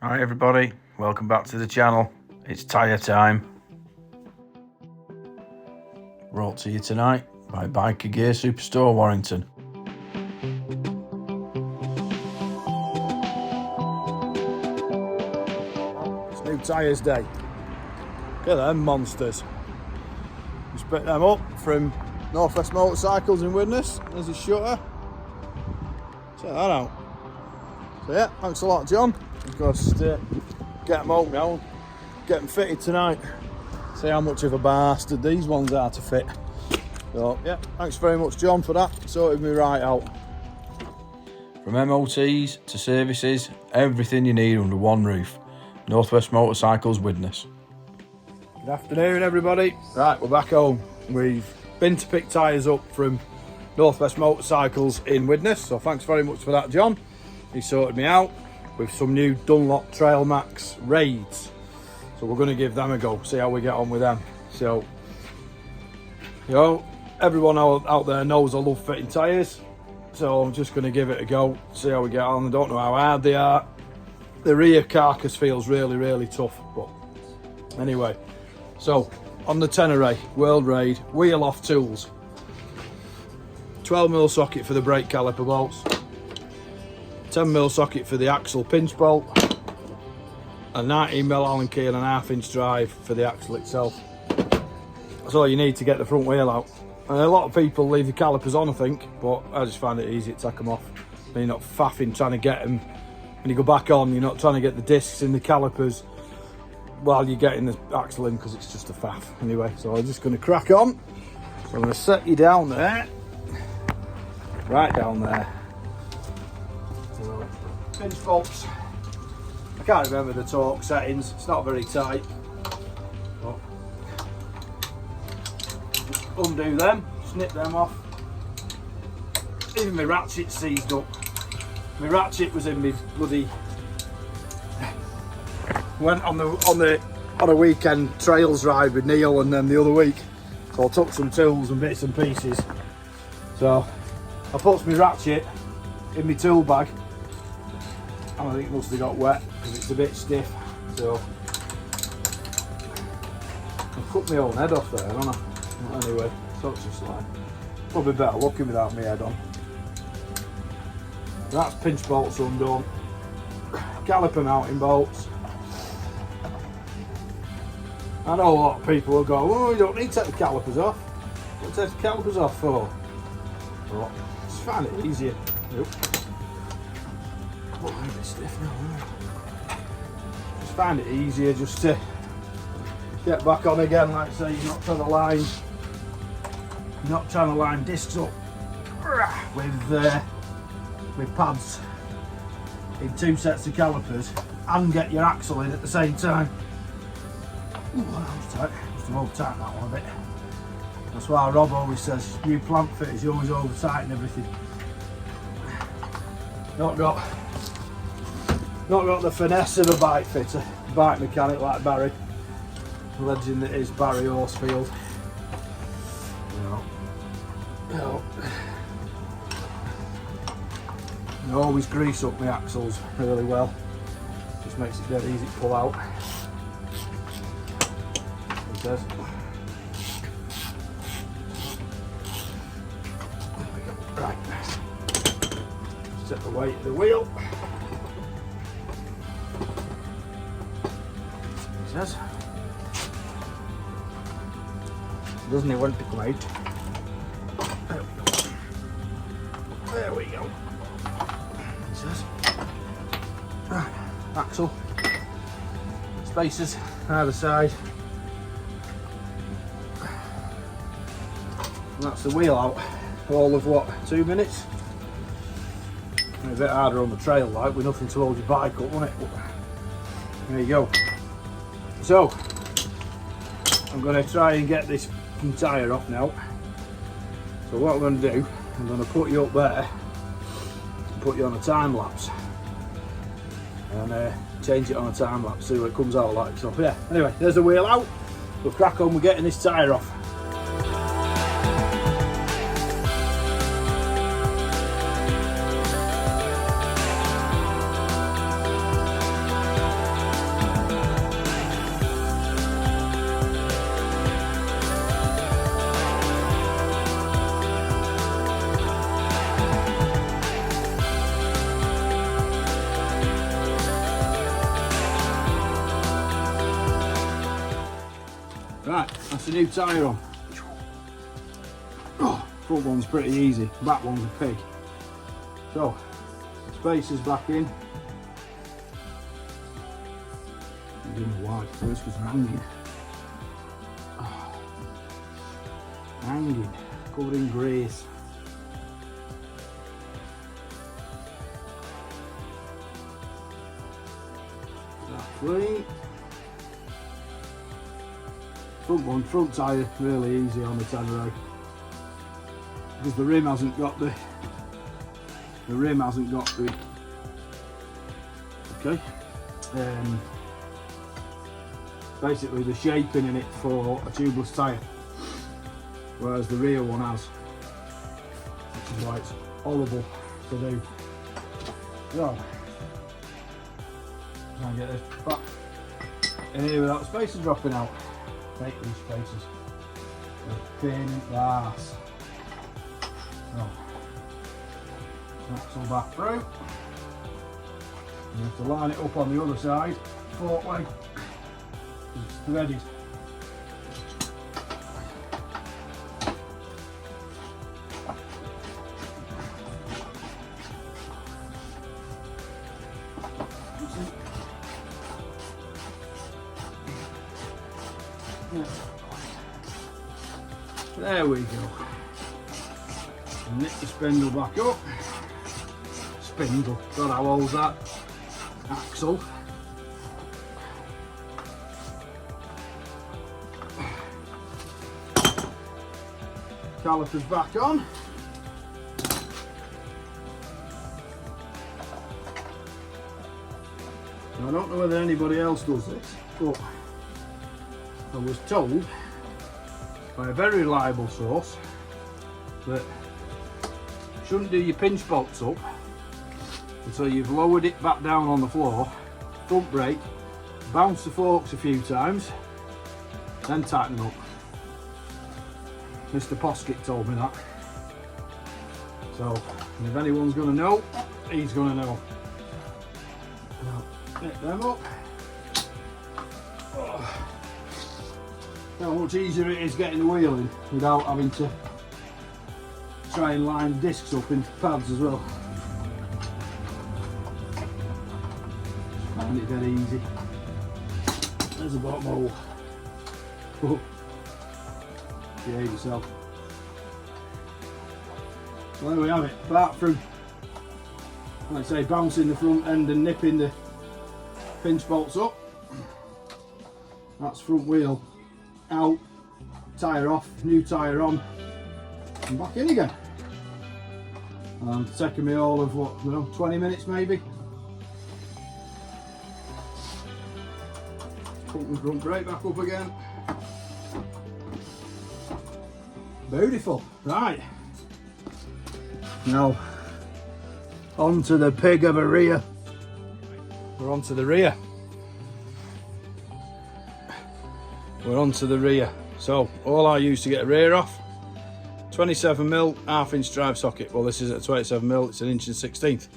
Hi everybody, welcome back to the channel. It's tyre time. Brought to you tonight by Biker Gear Superstore Warrington. It's new tyres day. Look at them monsters. Just picked them up from Northwest Motorcycles in Widnes. There's his shutter. Check that out. So yeah, thanks a lot, John. Of course, get them home now, get them fitted tonight. See how much of a bastard these ones are to fit. So yeah, thanks very much, John, for that. Sorted me right out. From MOTs to services, everything you need under one roof. Northwest Motorcycles Widnes. Good afternoon, everybody. Right, we're back home. We've been to pick tyres up from Northwest Motorcycles in Widnes. So thanks very much for that, John. He sorted me out with some new Dunlop Trail Max Raids. So we're going to give them a go, see how we get on with them. So, you know, everyone out there knows I love fitting tyres. So I'm just going to give it a go, see how we get on. I don't know how hard they are. The rear carcass feels really tough, but anyway. So, on the Tenere World Raid, wheel off tools. 12mm socket for the brake caliper bolts. 10mm socket for the axle pinch bolt, a 19mm Allen key and an 1/2 inch drive for the axle itself. That's all you need to get the front wheel out. And a lot of people leave the calipers on, I think, but I just find it easy to take them off. Then you're not faffing trying to get them. When you go back on, you're not trying to get the discs in the calipers while you're getting the axle in, because it's just a faff. Anyway, so I'm just going to crack on. So I'm going to set you down there, right down there. Pinch bolts. I can't remember the torque settings, it's not very tight. But undo them, snip them off. Even my ratchet seized up. My ratchet was in my bloody. Went on a weekend trails ride with Neil and them the other week. So I took some tools and bits and pieces. So I put my ratchet in my tool bag. I think it must have got wet because it's a bit stiff, so I cut my own head off there, haven't I? Well, anyway, so it's just like probably better looking without my head on. That's pinch bolts undone, caliper mounting bolts. I know a lot of people will go, oh, you don't need to take the calipers off. What do you take the calipers off for? Well, just find it easier. Nope. Oh, I'm a bit stiff now, just find it easier just to get back on again, like say you're not trying to line discs up with pads in 2 sets of calipers and get your axle in at the same time. Ooh, that was tight. Must have over-tightened that one a bit. That's why Rob always says, you plant fitters, you always over-tighten everything. Not got the finesse of a bike fitter, bike mechanic like Barry. Legend that is Barry Horsfield. No. I always grease up my axles really well. Just makes it dead easy to pull out. It says. There we go. Right. Set the weight of the wheel. Doesn't it want to come out? There we go. It says axle, spacers either side, and that's the wheel out. All of what, 2 minutes? A bit harder on the trail, like, with nothing to hold your bike up, wasn't it? But there you go. So I'm going to try and get this tyre off now. So what I'm going to do, I'm going to put you up there and put you on a time lapse and change it on a time lapse, see what it comes out like. So yeah, anyway, there's the wheel out. We'll crack on with getting this tyre off. Right, that's the new tyre on. Oh, front one's pretty easy, back one's a pig. So, spacer's back in. I'm doing the white first because I'm hanging. Oh, hanging, covered in grease. That's clean. Front tyre really easy on the Tenero because the rim hasn't got the okay. Basically the shaping in it for a tubeless tyre, whereas the rear one has, which is why it's horrible to do. So, try and get this back in here without the spacer dropping out. Take these spaces. They're a pain in the ass. So, axle back through. You have to line it up on the other side, fork leg, because it's threaded. There we go. Knit the spindle back up. Spindle, God how old's that? Axle. Calipers back on. I don't know whether anybody else does this, but I was told by a very reliable source that you shouldn't do your pinch bolts up until you've lowered it back down on the floor, front brake, bounce the forks a few times, then tighten them up. Mr. Poskett told me that. So if anyone's going to know, he's going to know. Now, get them up. Oh. How much easier it is getting the wheel in without having to try and line discs up into pads as well. Find it dead easy. There's a bottom hole. Oh. Behave yourself. So there we have it. Apart from, like I say, bouncing the front end and nipping the pinch bolts up, that's front wheel out, tyre off, new tyre on, and back in again. Taking me all of what, 20 minutes maybe. Put the front brake back up again. Beautiful. Right. Now, onto the pig of a rear. We're onto the rear. We're onto the rear. So all I use to get a rear off, 27mm 1/2 inch drive socket. Well, this is at 27mm, it's 1 1/16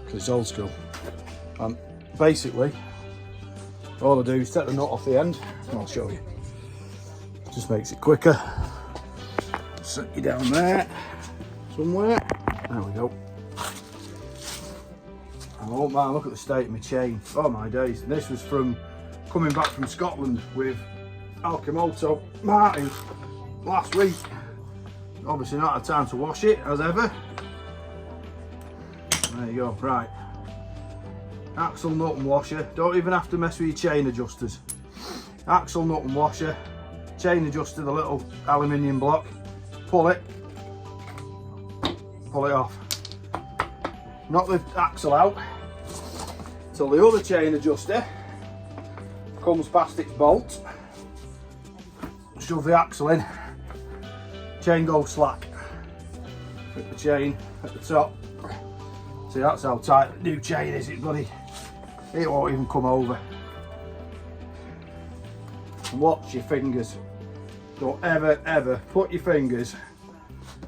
because it's old school. And basically all I do is take the nut off the end and I'll show you. Just makes it quicker. Set you down there somewhere. There we go. I won't mind, look at the state of my chain. Oh my days. This was from coming back from Scotland with Alchimoto Martin last week. Obviously not had time to wash it as ever. There you go. Right, axle nut and washer. Don't even have to mess with your chain adjusters. Axle nut and washer, chain adjuster, the little aluminium block, pull it off, knock the axle out till the other chain adjuster comes past its bolt. Shove the axle in, chain goes slack, put the chain at the top. See, that's how tight the new chain is. It won't even come over. Watch your fingers. Don't ever put your fingers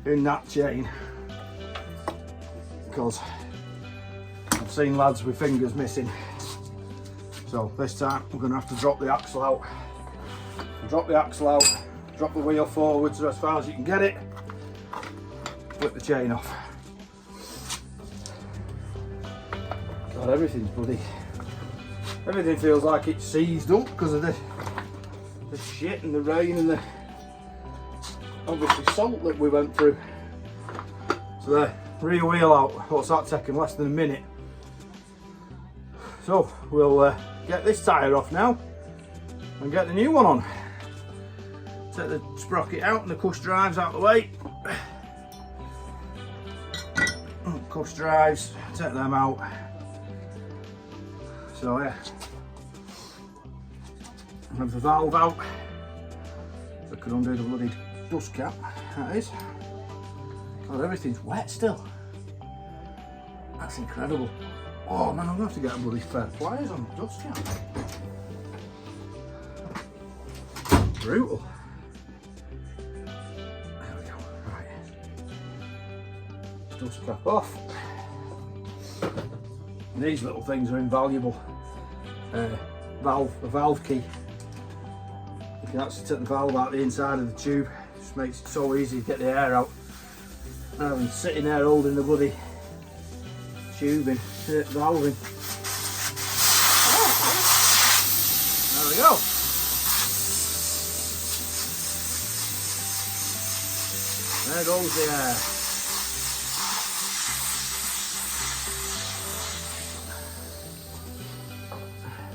in that chain, because I've seen lads with fingers missing. So this time we're going to have to drop the axle out. drop the axle out, drop the wheel forwards as far as you can get it, flip the chain off. God, everything's bloody, everything feels like it's seized up because of the shit and the rain and the obviously salt that we went through. So the rear wheel out, what's that taking? Less than a minute. So we'll get this tyre off now and get the new one on. Take the sprocket out and the cush drives out of the way. Cush drives, take them out. So yeah, have the valve out. So I could undo the bloody dust cap, that is. God, everything's wet still. That's incredible. Oh man, I'm gonna have to get a bloody pair of pliers on the dust cap. Brutal. There we go, right. Dust cap off. And these little things are invaluable. A valve key. You can actually take the valve out the inside of the tube. Just makes it so easy to get the air out. Rather than sitting there holding the bloody tubing, valving. There we go. There goes the air.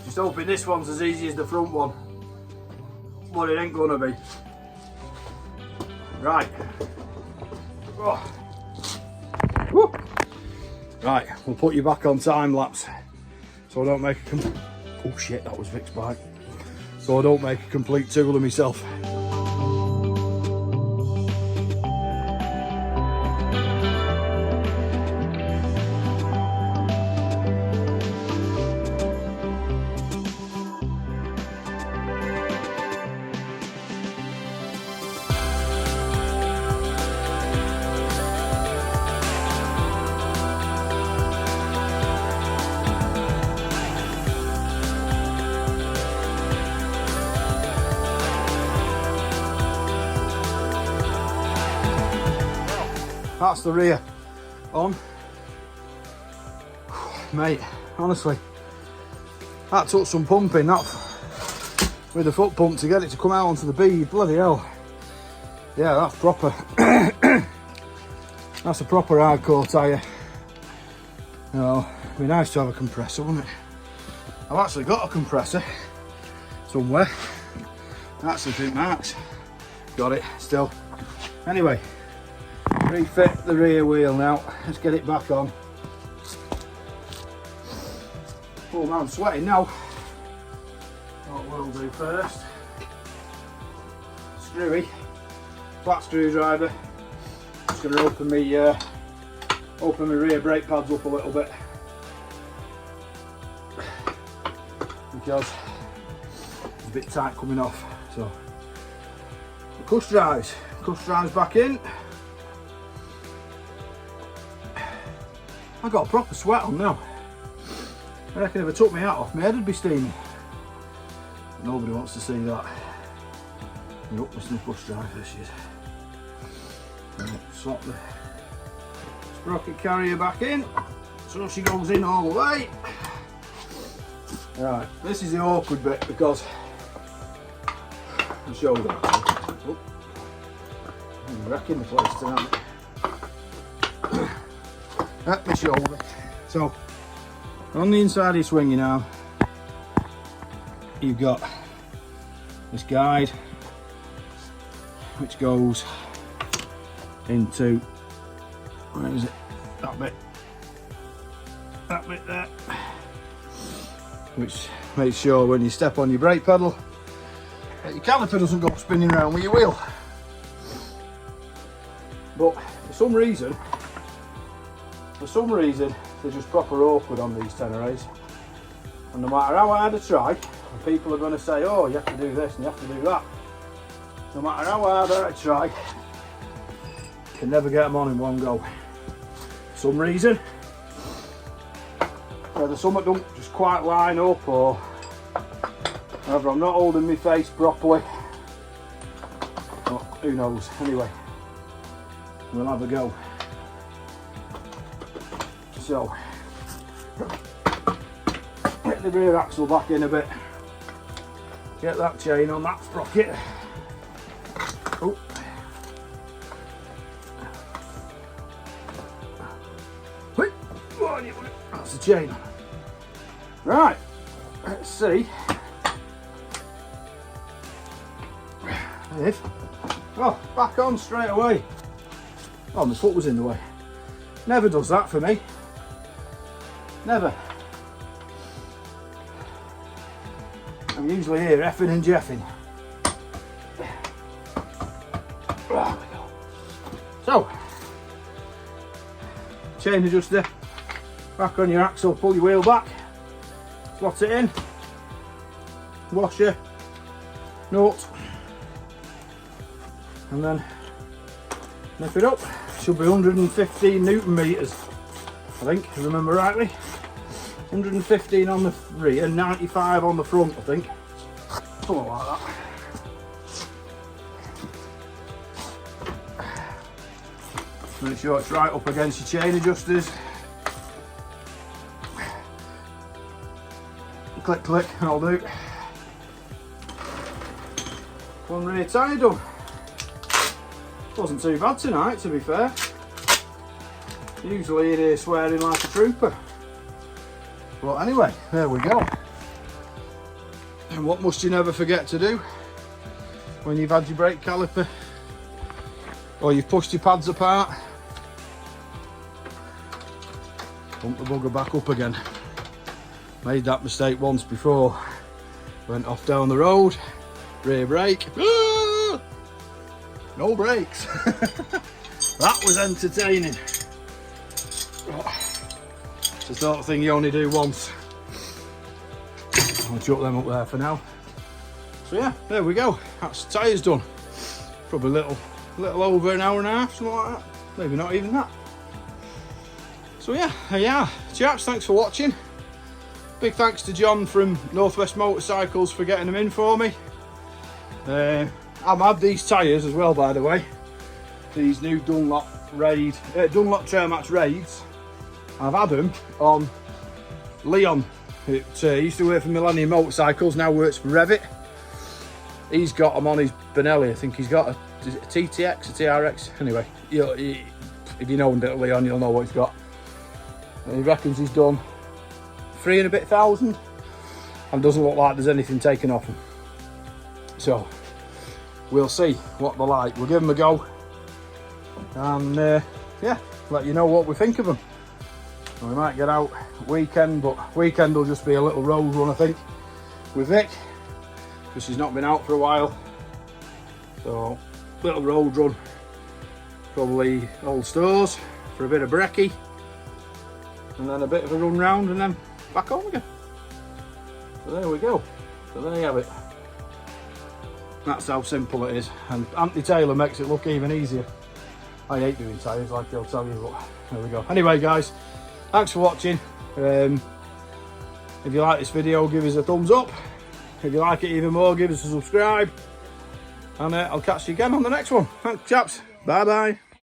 Just hoping this one's as easy as the front one, but it ain't gonna be. Right. Oh. Woo. Right, we'll put you back on time lapse so I don't make a oh shit, that was Vic's bike. So I don't make a complete tool of myself. That's the rear on. Mate, honestly, that took some pumping, that with the foot pump to get it to come out onto the bead, bloody hell. Yeah, that's proper. That's a proper hardcore tyre. You know, it'd be nice to have a compressor, wouldn't it? I've actually got a compressor somewhere. Actually, think Mark's got it still. Anyway, refit the rear wheel now. Let's get it back on. Oh man, I'm sweating now. What we'll do first, screwy, flat screwdriver. Just going to open my rear brake pads up a little bit because it's a bit tight coming off. So the cush drives back in. I got a proper sweat on now. I reckon if I took my hat off, my head would be steaming. But nobody wants to see that. Nope, missing the push drive, there she is. Right, swap the sprocket carrier back in, so she goes in all the way. Right, this is the awkward bit because the shoulder. Oh, I'm wrecking the place tonight. At my shoulder. So on the inside of your swinging arm, you've got this guide which goes into, where is it? That bit there, which makes sure when you step on your brake pedal that your caliper doesn't go spinning around with your wheel. But for some reason they're just proper awkward on these Teneres, and no matter how hard I try, and people are going to say, oh, you have to do this and you have to do that. No matter how hard I try, I can never get them on in one go. For some reason, whether something don't just quite line up, or However, I'm not holding my face properly. But who knows? Anyway, we'll have a go. So, get the rear axle back in a bit. Get that chain on that sprocket. Oh. That's the chain. Right, let's see if, oh, back on straight away. Oh, my foot was in the way. Never does that for me. Never. I'm usually here effing and jeffing. There we go. So, chain adjuster, back on your axle, pull your wheel back, slot it in, washer, nut, and then nip it up. Should be 115 Newton meters, I think, if I remember rightly. 115 on the rear, 95 on the front, I think. Something like that. Make sure it's right up against your chain adjusters. Click, click, that'll do. One rear tyre done. Wasn't too bad tonight, to be fair. Usually you'd hear swearing like a trooper. But anyway, there we go. And what must you never forget to do when you've had your brake caliper or you've pushed your pads apart? Pump the bugger back up again. Made that mistake once before. Went off down the road, rear brake. No brakes. That was entertaining. It's the sort of thing you only do once. I'll chuck them up there for now. So yeah, there we go. That's the tyres done. Probably a little over an hour and a half, something like that. Maybe not even that. So yeah, there you are. Chaps, thanks for watching. Big thanks to John from Northwest Motorcycles for getting them in for me. I've had these tyres as well, by the way. These new Dunlop Trailmax Raids. I've had them on Leon, who used to work for Millennium Motorcycles, now works for Revit. He's got them on his Benelli. I think he's got a TTX, a TRX. Anyway, if you know Leon, you'll know what he's got. And he reckons he's done 3,000 and a bit, and doesn't look like there's anything taken off him. So we'll see what they're like. We'll give them a go, and yeah, let you know what we think of them. We might get out weekend, but weekend will just be a little road run, I think, with Vic, because she's not been out for a while. So little road run, probably Old Stores for a bit of brekkie, and then a bit of a run round, and then back home again. So there we go. So there you have it. That's how simple it is, and Anthony Taylor makes it look even easier. I hate doing tyres, like he'll tell you, but there we go. Anyway guys, thanks for watching. If you like this video, give us a thumbs up. If you like it even more, give us a subscribe, and I'll catch you again on the next one. Thanks chaps, bye bye.